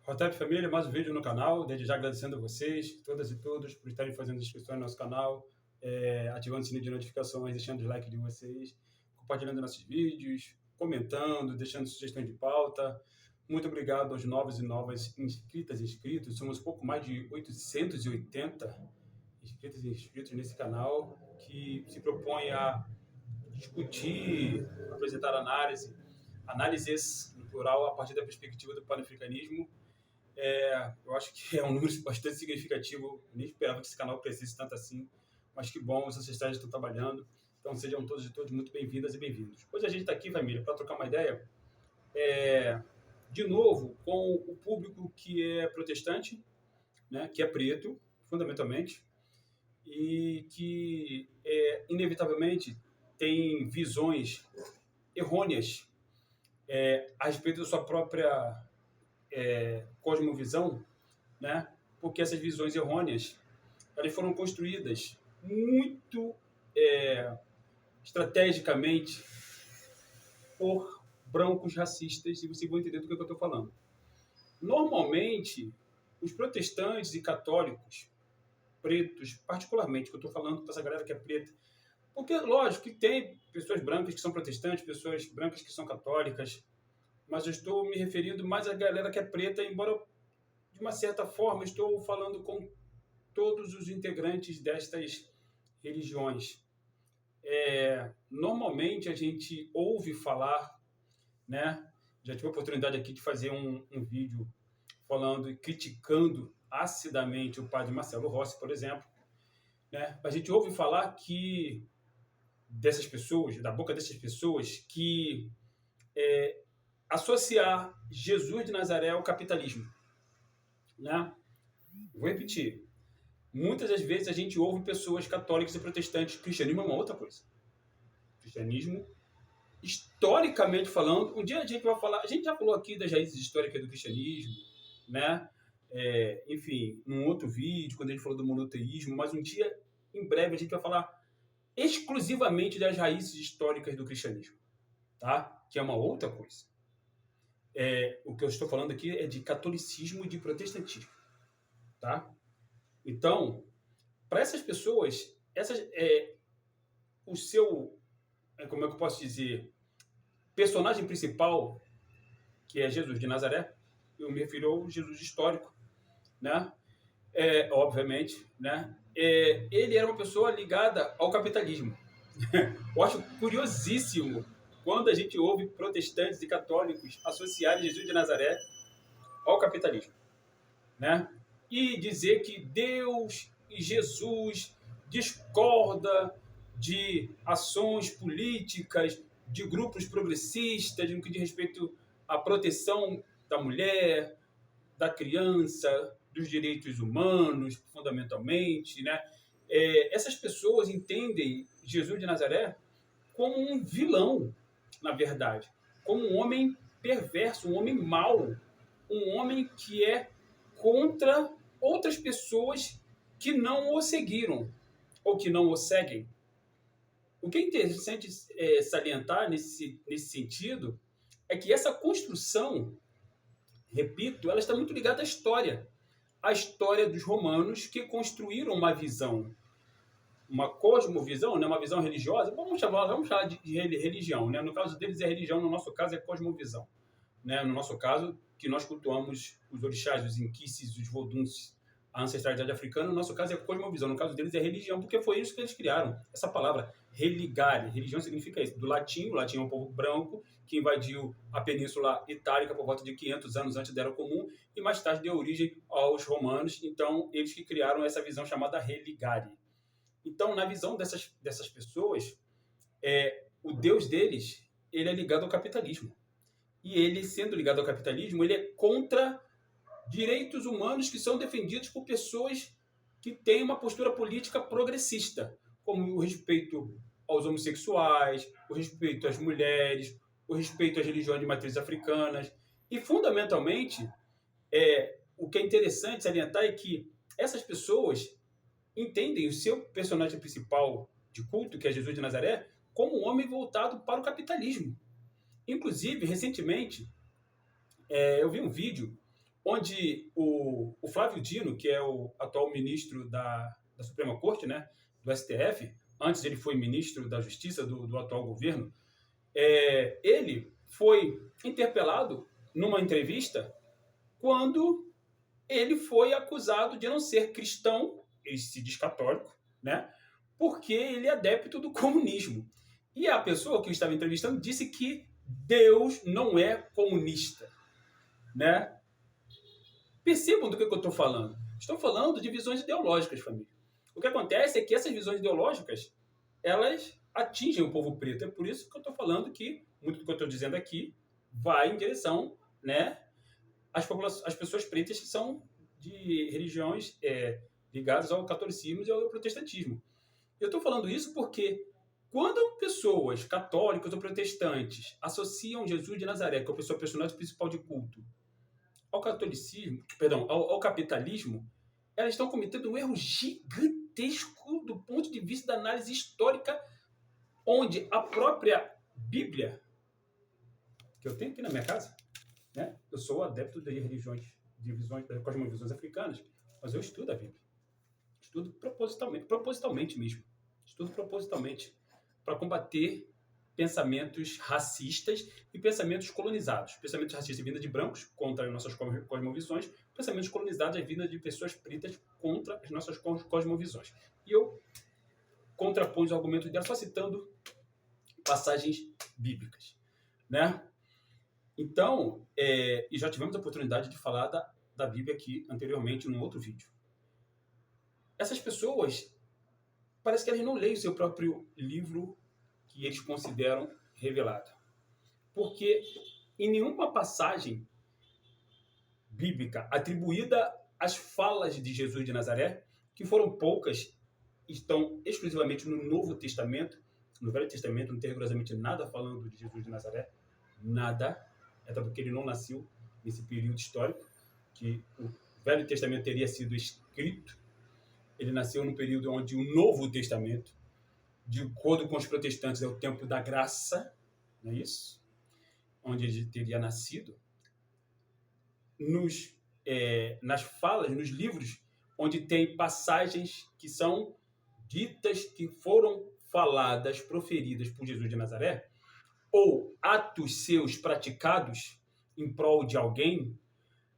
Rotep Família, mais um vídeo no canal. Desde já agradecendo a vocês, todas e todos, por estarem fazendo inscrições no nosso canal, ativando o sininho de notificações, deixando os likes de vocês, compartilhando nossos vídeos, comentando, deixando sugestões de pauta. Muito obrigado aos novos e novas inscritas e inscritos. Somos pouco mais de 880 inscritas e inscritos nesse canal, que se propõe a discutir, apresentar análises, no plural, a partir da perspectiva do panafricanismo. Eu acho que é um número bastante significativo. Eu nem esperava que esse canal crescesse tanto assim, mas que bom, os ancestrais estão trabalhando. Então sejam todos e todos muito bem-vindas e bem-vindos. Hoje a gente está aqui, família, para trocar uma ideia, de novo, com o público que é protestante, né, que é preto, fundamentalmente, e que, inevitavelmente, tem visões errôneas a respeito da sua própria cosmovisão, né? Porque essas visões errôneas elas foram construídas muito estrategicamente por brancos racistas, e vocês vão entender do que eu estou falando. Normalmente, os protestantes e católicos pretos, particularmente, que eu estou falando dessa galera que é preta, porque, lógico, que tem pessoas brancas que são protestantes, pessoas brancas que são católicas, mas eu estou me referindo mais à galera que é preta, embora, de uma certa forma, estou falando com todos os integrantes destas religiões. Normalmente a gente ouve falar, né? Já tive a oportunidade aqui de fazer um vídeo falando e criticando acidamente o padre Marcelo Rossi, por exemplo, né? A gente ouve falar que dessas pessoas, da boca dessas pessoas, que associar Jesus de Nazaré ao capitalismo, né? Vou repetir. Muitas das vezes a gente ouve pessoas católicas e protestantes. Cristianismo é uma outra coisa. Cristianismo, historicamente falando, um dia a gente vai falar. A gente já falou aqui das raízes históricas do cristianismo, né? Enfim, num outro vídeo, quando a gente falou do monoteísmo, mas um dia, em breve, a gente vai falar exclusivamente das raízes históricas do cristianismo, tá? Que é uma outra coisa. O que eu estou falando aqui é de catolicismo e de protestantismo, tá? Então, para essas pessoas, o seu, como é que eu posso dizer, personagem principal, que é Jesus de Nazaré, eu me refiro ao Jesus histórico, né? Obviamente, né? Ele era uma pessoa ligada ao capitalismo. Eu acho curiosíssimo quando a gente ouve protestantes e católicos associarem Jesus de Nazaré ao capitalismo, né? E dizer que Deus e Jesus discorda de ações políticas de grupos progressistas no que diz respeito à proteção da mulher, da criança, dos direitos humanos, fundamentalmente, né? Essas pessoas entendem Jesus de Nazaré como um vilão, na verdade, como um homem perverso, um homem mau, um homem que é contra outras pessoas que não o seguiram ou que não o seguem. O que é interessante salientar nesse sentido é que essa construção, repito, ela está muito ligada à história dos romanos que construíram uma visão, uma cosmovisão, né, uma visão religiosa. Vamos chamar de religião, né? No caso deles é religião, no nosso caso é cosmovisão, né? No nosso caso, que nós cultuamos os orixás, os inquices, os voduns, a ancestralidade africana, no nosso caso é cosmovisão, no caso deles é religião, porque foi isso que eles criaram, essa palavra, religare. Religião significa isso, do latim, o latim é um povo branco, que invadiu a Península Itálica por volta de 500 anos antes da Era Comum, e mais tarde deu origem aos romanos, então eles que criaram essa visão chamada religare. Então, na visão dessas pessoas, o Deus deles, ele é ligado ao capitalismo. E ele, sendo ligado ao capitalismo, ele é contra direitos humanos que são defendidos por pessoas que têm uma postura política progressista, como o respeito aos homossexuais, o respeito às mulheres, o respeito às religiões de matriz africanas. E, fundamentalmente, o que é interessante salientar é que essas pessoas entendem o seu personagem principal de culto, que é Jesus de Nazaré, como um homem voltado para o capitalismo. Inclusive, recentemente, eu vi um vídeo onde o Flávio Dino, que é o atual ministro da Suprema Corte, né, do STF, antes ele foi ministro da Justiça do atual governo, ele foi interpelado numa entrevista quando ele foi acusado de não ser cristão, ele se diz católico, né, porque ele é adepto do comunismo. E a pessoa que eu estava entrevistando disse que Deus não é comunista, né? Percebam do que eu estou falando. Estou falando de visões ideológicas, família. O que acontece é que essas visões ideológicas, elas atingem o povo preto. É por isso que eu estou falando que muito do que eu estou dizendo aqui vai em direção, né, às pessoas pretas que são de religiões ligadas ao catolicismo e ao protestantismo. Eu estou falando isso porque quando pessoas católicas ou protestantes associam Jesus de Nazaré, que é o personagem principal de culto, ao catolicismo, perdão, ao capitalismo, elas estão cometendo um erro gigantesco do ponto de vista da análise histórica, onde a própria Bíblia, que eu tenho aqui na minha casa, né? Eu sou adepto de religiões, de visões, das cosmovisões africanas, mas eu estudo a Bíblia. Estudo propositalmente mesmo. Estudo propositalmente para combater pensamentos racistas e pensamentos colonizados. Pensamentos racistas vindos de brancos contra as nossas cosmovisões, pensamentos colonizados vindos de pessoas pretas contra as nossas cosmovisões. E eu contraponho os argumentos dela só citando passagens bíblicas, né? Então, e já tivemos a oportunidade de falar da Bíblia aqui anteriormente num outro vídeo. Essas pessoas, parece que elas não leem o seu próprio livro que eles consideram revelado. Porque em nenhuma passagem bíblica atribuída às falas de Jesus de Nazaré, que foram poucas, estão exclusivamente no Novo Testamento. No Velho Testamento não tem rigorosamente nada falando de Jesus de Nazaré. Nada. Até porque ele não nasceu nesse período histórico, que o Velho Testamento teria sido escrito. Ele nasceu no período onde o Novo Testamento, de acordo com os protestantes, é o tempo da graça, não é isso? Onde ele teria nascido. Nas falas, nos livros, onde tem passagens que são ditas, que foram faladas, proferidas por Jesus de Nazaré, ou atos seus praticados em prol de alguém,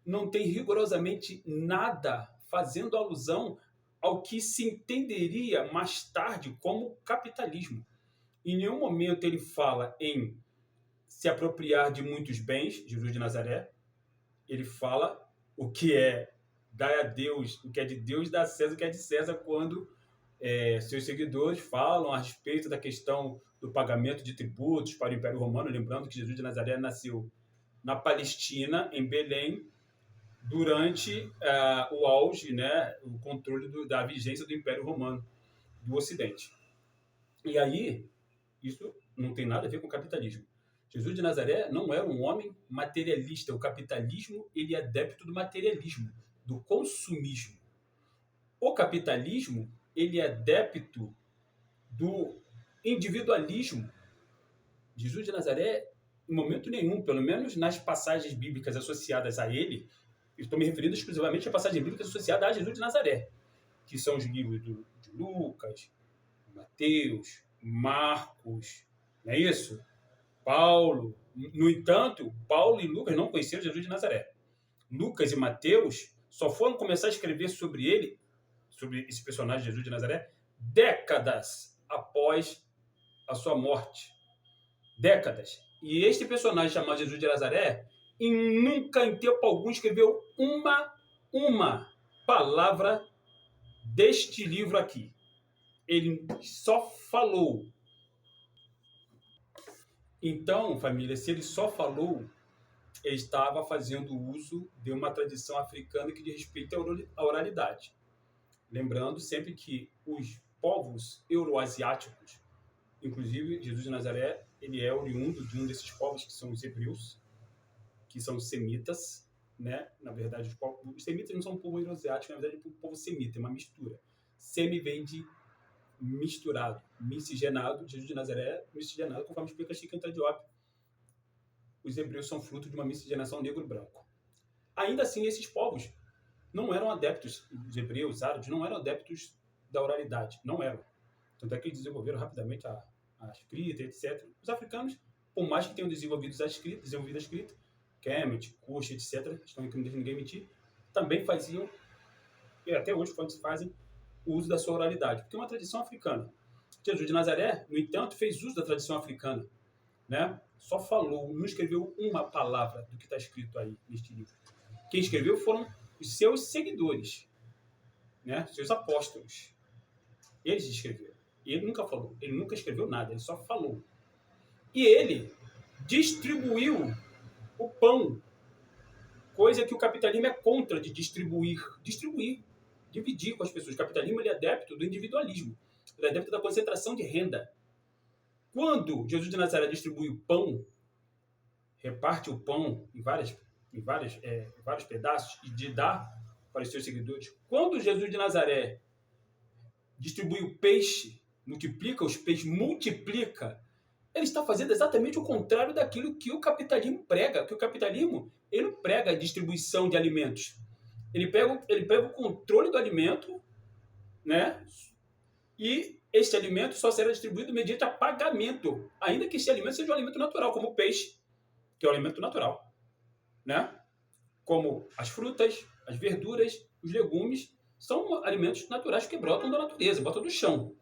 não tem rigorosamente nada fazendo alusão ao que se entenderia mais tarde como capitalismo. Em nenhum momento ele fala em se apropriar de muitos bens, Jesus de Nazaré. Ele fala o que é dar a Deus, o que é de Deus, dá a César o que é de César, quando seus seguidores falam a respeito da questão do pagamento de tributos para o Império Romano, lembrando que Jesus de Nazaré nasceu na Palestina, em Belém, durante o auge, né, o controle da vigência do Império Romano do Ocidente. E aí, isso não tem nada a ver com capitalismo. Jesus de Nazaré não era um homem materialista. O capitalismo, ele é adepto do materialismo, do consumismo. O capitalismo, ele é adepto do individualismo. Jesus de Nazaré, em momento nenhum, pelo menos nas passagens bíblicas associadas a ele, estou me referindo exclusivamente a passagens bíblicas associadas a Jesus de Nazaré, que são os livros de Lucas, Mateus, Marcos, não é isso? Paulo. No entanto, Paulo e Lucas não conheceram Jesus de Nazaré. Lucas e Mateus só foram começar a escrever sobre ele, sobre esse personagem Jesus de Nazaré, décadas após a sua morte. Décadas. E este personagem chamado Jesus de Nazaré, nunca em tempo algum escreveu uma palavra deste livro aqui. Ele só falou. Então, família, se ele só falou, ele estava fazendo uso de uma tradição africana que diz respeito à oralidade. Lembrando sempre que os povos euroasiáticos, inclusive Jesus de Nazaré, ele é oriundo de um desses povos que são os hebreus, que são os semitas, né? Na verdade, os semitas não são um povo euroasiático, na verdade é um povo semita, é uma mistura. Semi vem de misturado, miscigenado. Jesus de Nazaré, miscigenado, conforme explica Chico Anta Diop. Os hebreus são fruto de uma miscigenação negro-branco. ainda assim esses povos não eram adeptos, os hebreus, os árabes, não eram adeptos da oralidade, não eram. Tanto é que eles desenvolveram rapidamente a escrita, etc. Os africanos, por mais que tenham desenvolvido a escrita, Kemet, Kush, etc., estão aqui, não deixa ninguém mentir, também faziam, e até hoje fazem, o uso da sua oralidade, porque é uma tradição africana. Jesus de Nazaré, no entanto, fez uso da tradição africana, né? Só falou, não escreveu uma palavra do que está escrito aí neste livro. Quem escreveu foram os seus seguidores, né? Seus apóstolos. Eles escreveram. E ele nunca falou, ele nunca escreveu nada, ele só falou. E ele distribuiu o pão, coisa que o capitalismo é contra de distribuir, dividir com as pessoas. O capitalismo ele é adepto do individualismo, ele é adepto da concentração de renda. Quando Jesus de Nazaré distribui o pão, reparte o pão em vários pedaços e dá para os seus seguidores. Quando Jesus de Nazaré distribui o peixe, multiplica os peixes, ele está fazendo exatamente o contrário daquilo que o capitalismo prega. Que o capitalismo ele não prega a distribuição de alimentos. Ele pega o controle do alimento, né? E este alimento só será distribuído mediante a pagamento, ainda que este alimento seja um alimento natural, como o peixe, que é um alimento natural, né? Como as frutas, as verduras, os legumes, são alimentos naturais que brotam da natureza, brotam do chão.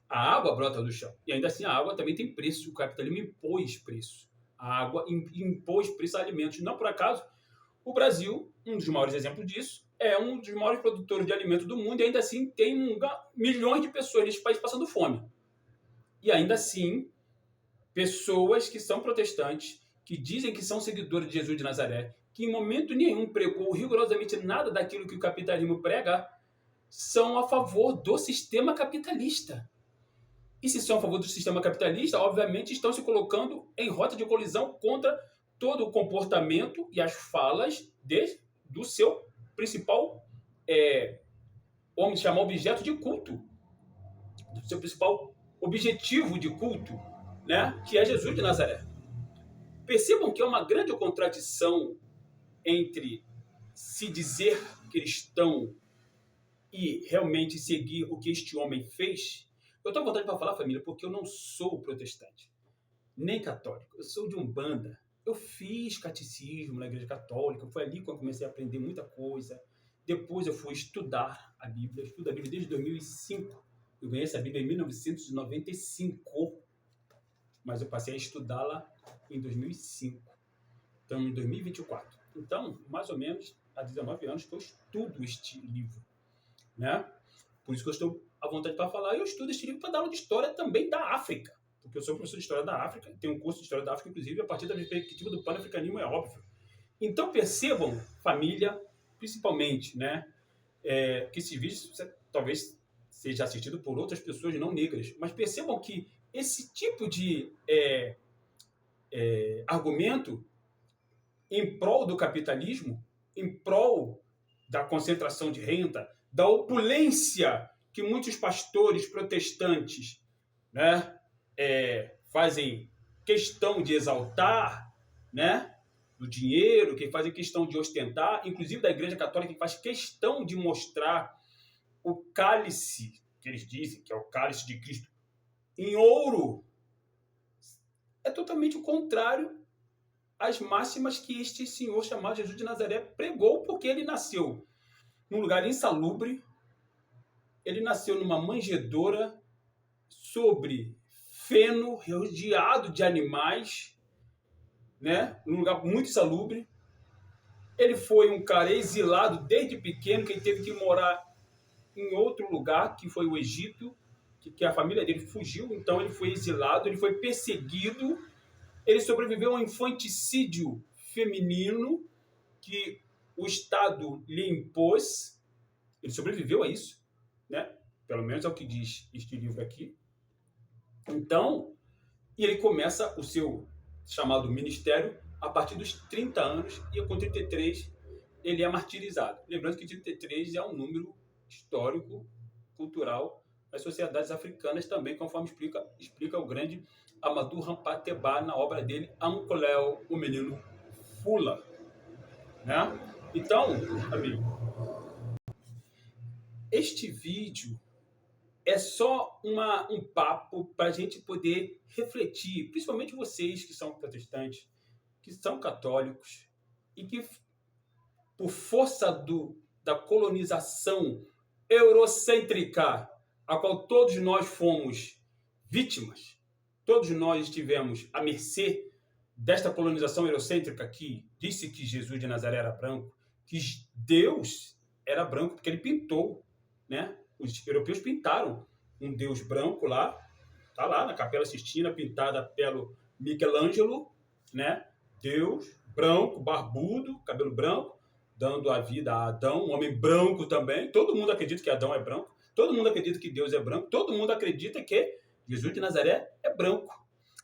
A água brota do chão. E ainda assim a água também tem preço. O capitalismo impôs preço. A água impôs preço a alimentos. Não por acaso, o Brasil, um dos maiores exemplos disso, é um dos maiores produtores de alimentos do mundo e ainda assim tem milhões de pessoas nesse país passando fome. E ainda assim, pessoas que são protestantes, que dizem que são seguidores de Jesus de Nazaré, que em momento nenhum pregou rigorosamente nada daquilo que o capitalismo prega, são a favor do sistema capitalista. E se são a favor do sistema capitalista, obviamente estão se colocando em rota de colisão contra todo o comportamento e as falas do seu principal, vamos chamar, objeto de culto, do seu principal objetivo de culto, né, que é Jesus de Nazaré. Percebam que é uma grande contradição entre se dizer cristão e realmente seguir o que este homem fez. Eu estou à vontade para falar, família, porque eu não sou protestante, nem católico. Eu sou de Umbanda. Eu fiz catecismo na igreja católica. Foi ali que eu comecei a aprender muita coisa. Depois eu fui estudar a Bíblia. Eu estudo a Bíblia desde 2005. Eu ganhei essa Bíblia em 1995. Mas eu passei a estudá-la em 2005. Então, em 2024. Então, mais ou menos, há 19 anos que eu estudo este livro, né? Por isso que eu estou à vontade para falar. E eu estudo este livro para dar aula de história também da África. Porque eu sou professor de história da África. Tenho um curso de história da África, inclusive, a partir da perspectiva do pan-africanismo, é óbvio. Então, percebam, família, principalmente, né? Que esse vídeo talvez seja assistido por outras pessoas não negras. Mas percebam que esse tipo de argumento em prol do capitalismo, em prol da concentração de renda, da opulência que muitos pastores protestantes, né, fazem questão de exaltar, né, do dinheiro, que fazem questão de ostentar, inclusive da Igreja Católica, que faz questão de mostrar o cálice, que eles dizem que é o cálice de Cristo, em ouro. É totalmente o contrário às máximas que este senhor chamado Jesus de Nazaré pregou, porque ele nasceu num lugar insalubre, ele nasceu numa manjedoura, sobre feno, rodeado de animais, né? Num lugar muito insalubre. Ele foi um cara exilado desde pequeno, que ele teve que morar em outro lugar, que foi o Egito, que a família dele fugiu, então ele foi exilado, ele foi perseguido, ele sobreviveu a um infanticídio feminino que o Estado lhe impôs. Ele sobreviveu a isso, né? Pelo menos é o que diz este livro aqui. Então, ele começa o seu chamado ministério a partir dos 30 anos e com 33 ele é martirizado. Lembrando que 33 é um número histórico, cultural das sociedades africanas também, conforme explica o grande Amadou Hampâté Bâ na obra dele Ankolel, o Menino Fula, né? Então, amigo, este vídeo é só um papo para a gente poder refletir, principalmente vocês que são protestantes, que são católicos e que, por força da colonização eurocêntrica, a qual todos nós fomos vítimas, todos nós estivemos à mercê desta colonização eurocêntrica que disse que Jesus de Nazaré era branco, que Deus era branco, porque ele pintou, né? Os europeus pintaram um Deus branco lá, tá lá na Capela Sistina, pintada pelo Michelangelo, né? Deus branco, barbudo, cabelo branco, dando a vida a Adão, um homem branco também. Todo mundo acredita que Adão é branco, todo mundo acredita que Deus é branco, todo mundo acredita que Jesus de Nazaré é branco.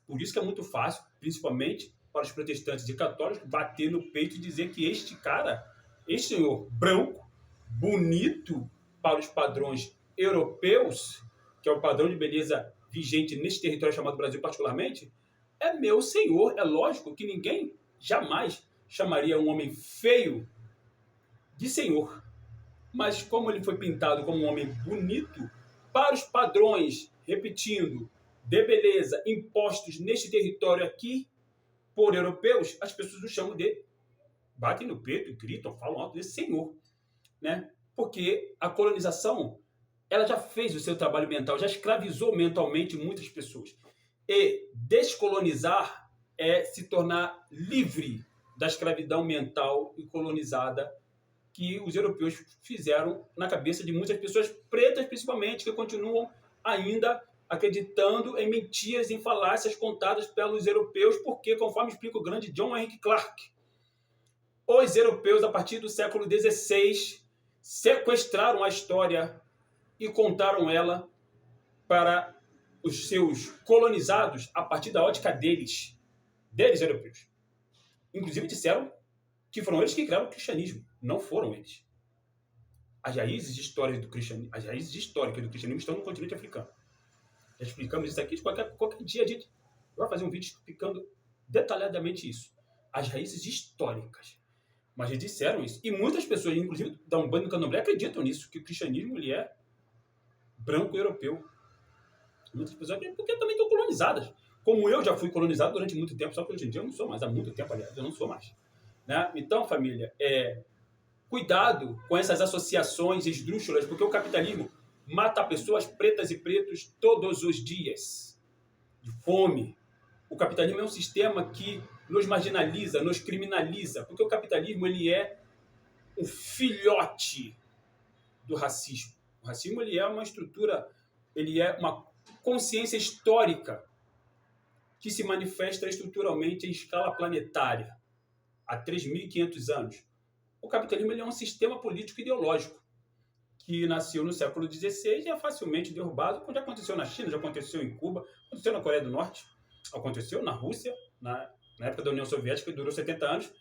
Por isso que é muito fácil, principalmente para os protestantes e católicos, bater no peito e dizer que este cara, este senhor branco, bonito para os padrões europeus, que é o padrão de beleza vigente neste território chamado Brasil particularmente, é meu senhor. É lógico que ninguém jamais chamaria um homem feio de senhor. Mas como ele foi pintado como um homem bonito, para os padrões, repetindo, de beleza impostos neste território aqui por europeus, as pessoas o chamam de, batem no peito, gritam, falam alto de senhor, né? Porque a colonização, ela já fez o seu trabalho mental, já escravizou mentalmente muitas pessoas. E descolonizar é se tornar livre da escravidão mental e colonizada que os europeus fizeram na cabeça de muitas pessoas pretas, principalmente, que continuam ainda acreditando em mentiras, em falácias contadas pelos europeus, porque, conforme explica o grande John Henrik Clarke, os europeus, a partir do século XVI, sequestraram a história e contaram ela para os seus colonizados a partir da ótica deles europeus. Inclusive disseram que foram eles que criaram o cristianismo, não foram eles. As raízes históricas do cristianismo estão no continente africano. Já explicamos isso aqui, qualquer dia a gente vai fazer um vídeo explicando detalhadamente isso. As raízes históricas. Mas eles disseram isso. E muitas pessoas, inclusive da Umbanda e do Candomblé, acreditam nisso, que o cristianismo ele é branco e europeu. Muitas pessoas acreditam porque também estão colonizadas. Como eu já fui colonizado durante muito tempo, só que hoje em dia eu não sou mais. Há muito tempo, aliás, eu não sou mais. Né? Então, família, cuidado com essas associações esdrúxulas, porque o capitalismo mata pessoas pretas e pretos todos os dias, de fome. O capitalismo é um sistema que nos marginaliza, nos criminaliza, porque o capitalismo ele é um filhote do racismo. O racismo ele é uma estrutura, ele é uma consciência histórica que se manifesta estruturalmente em escala planetária há 3.500 anos. O capitalismo ele é um sistema político ideológico que nasceu no século XVI e é facilmente derrubado, como já aconteceu na China, já aconteceu em Cuba, aconteceu na Coreia do Norte, aconteceu na Rússia, na época da União Soviética, que durou 70 anos.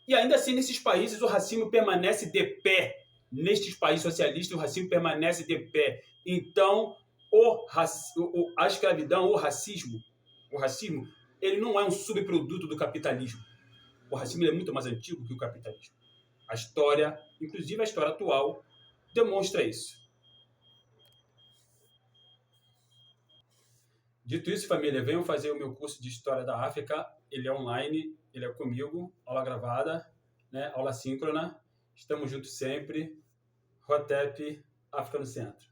E ainda assim, nesses países, o racismo permanece de pé. Nestes países socialistas, o racismo permanece de pé. Então, a escravidão, o racismo, ele não é um subproduto do capitalismo. O racismo é muito mais antigo que o capitalismo. A história, inclusive a história atual, demonstra isso. Dito isso, família, venham fazer o meu curso de História da África. Ele é online, ele é comigo, aula gravada, né? Aula síncrona. Estamos juntos sempre. Hotep, África no Centro.